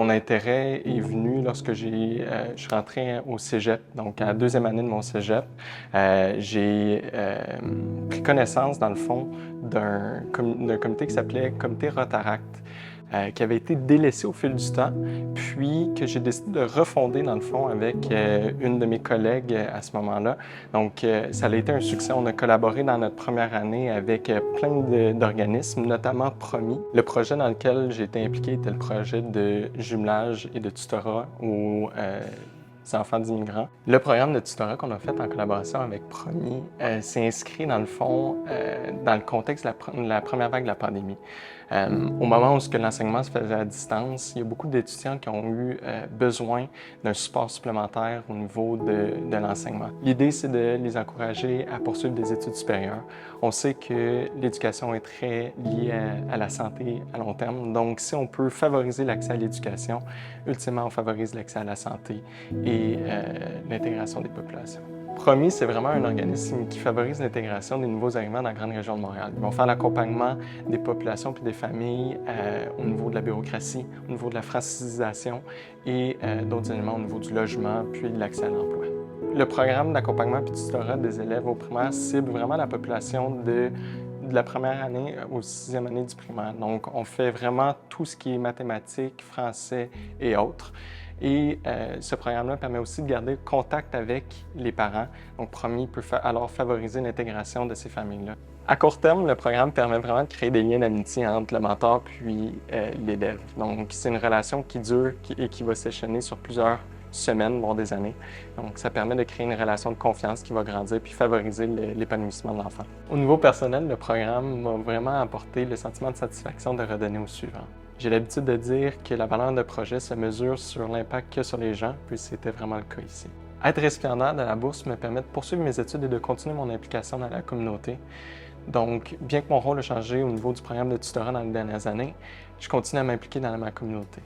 mon intérêt est venu lorsque je suis rentré au cégep, donc à la deuxième année de mon cégep. J'ai pris connaissance, dans le fond, d'un comité qui s'appelait Comité Rotaract, qui avait été délaissé au fil du temps, puis que j'ai décidé de refonder, dans le fond, avec une de mes collègues à ce moment-là. Donc, ça a été un succès. On a collaboré dans notre première année avec plein d'organismes, notamment Promis. Le projet dans lequel j'ai été impliqué était le projet de jumelage et de tutorat aux enfants d'immigrants. Le programme de tutorat qu'on a fait en collaboration avec Promis s'est inscrit, dans le fond, dans le contexte de la première vague de la pandémie. Au moment où l'enseignement se faisait à distance, il y a beaucoup d'étudiants qui ont eu besoin d'un support supplémentaire au niveau de l'enseignement. L'idée, c'est de les encourager à poursuivre des études supérieures. On sait que l'éducation est très liée à la santé à long terme, donc si on peut favoriser l'accès à l'éducation, ultimement, on favorise l'accès à la santé et l'intégration des populations. Promis, c'est vraiment un organisme qui favorise l'intégration des nouveaux arrivants dans la grande région de Montréal. Ils vont faire l'accompagnement des populations puis des familles au niveau de la bureaucratie, au niveau de la francisation et d'autres éléments au niveau du logement puis de l'accès à l'emploi. Le programme d'accompagnement puis de tutorat des élèves au primaire cible vraiment la population de la première année aux sixième année du primaire. Donc, on fait vraiment tout ce qui est mathématiques, français et autres. Et ce programme-là permet aussi de garder contact avec les parents. Donc, Promis peut alors favoriser l'intégration de ces familles-là. À court terme, le programme permet vraiment de créer des liens d'amitié entre le mentor puis l'élève. Donc, c'est une relation qui dure et qui va s'échelonner sur plusieurs semaines, voire des années. Donc, ça permet de créer une relation de confiance qui va grandir puis favoriser l'épanouissement de l'enfant. Au niveau personnel, le programme m'a vraiment apporté le sentiment de satisfaction de redonner au suivant. J'ai l'habitude de dire que la valeur de projet se mesure sur l'impact qu'il y a sur les gens, puis c'était vraiment le cas ici. Être récipiendaire de la bourse me permet de poursuivre mes études et de continuer mon implication dans la communauté. Donc, bien que mon rôle ait changé au niveau du programme de tutorat dans les dernières années, je continue à m'impliquer dans ma communauté.